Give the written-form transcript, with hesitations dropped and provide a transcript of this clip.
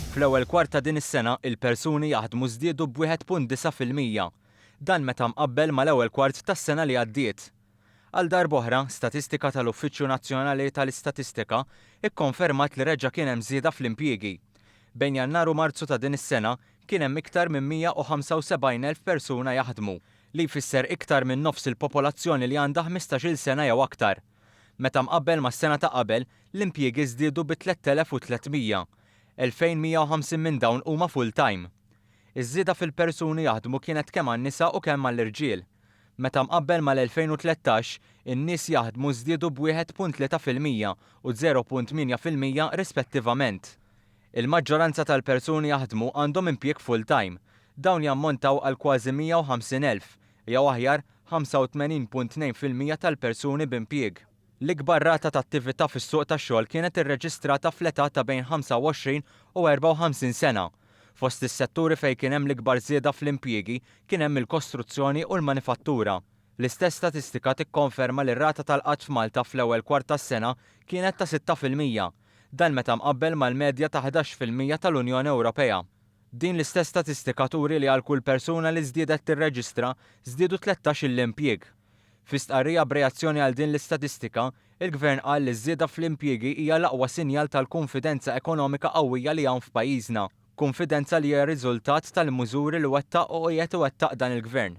Fl-ewwel kwart ta' din is-sena il-persuni jaħdmu żdiedu b'1.9%. Dan meta mqabbel mal-ewwel kwart tas-sena li għaddiet. Għal darb'oħra, statistika tal-Uffiċċju Nazzjonali tal-Istatistika ikkonfermat li reġa' kien hemm żieda fl-impjiegi. Bejn Jannar u Marzu ta' din is-sena kien hemm iktar minn 175,000 persuna jaħdmu, li jfisser iktar minn nofs il-popolazzjoni li għandha 15-il sena jew aktar. Meta mqabbel mas-sena ta' qabel, l-impjiegi żdiedu bi 3,300, 2,150 minn dawn huma full-time. Iż-żieda fil-persuni jaħdmu kienet kemm għan-nisa u kemm għall-irġiel. Meta mqabbel mal-2013, in-nies jaħdmu żdiedu b'1.3% u 0.8% rispettivament. Il-maġġoranza tal-persuni jaħdmu għandhom impjieg full-time. Dawn jammontaw għal kważi 150,000, jew aħjar 85.2% tal-persuni b'impjieg. L-ikbar rata ta' attività fis-suq tax-xogħol kienet irreġistrata fl-età ta' bejn 25 u 54 sena. Fost is-setturi fejn kien hemm l-ikbar żieda fl-impjiegi kien hemm il-kostruzzjoni u l-manifattura. L-istess statistika tikkonferma li r-rata tal-qatt f'Malta fl-ewwel kwart tas-sena kienet ta' 6%, dan meta mqabbel mal-medja ta' 11% tal-Unjoni Ewropea. Din l-istess statistika turi li għal kull persuna li żdiedet tirreġistra żdiedu 13 l-impjieg. Fi stqarrija b'reazzjoni għal din l-istatistika, il-Gvern qal li ż-żieda fl-impjiegi hija l-aqwa sinjal tal-konfidenza ekonomika qawwija li hawn f'pajjiżna, konfidenza li hija riżultat tal-mużuri li wettaq u qiegħed iwettaq dan il-Gvern.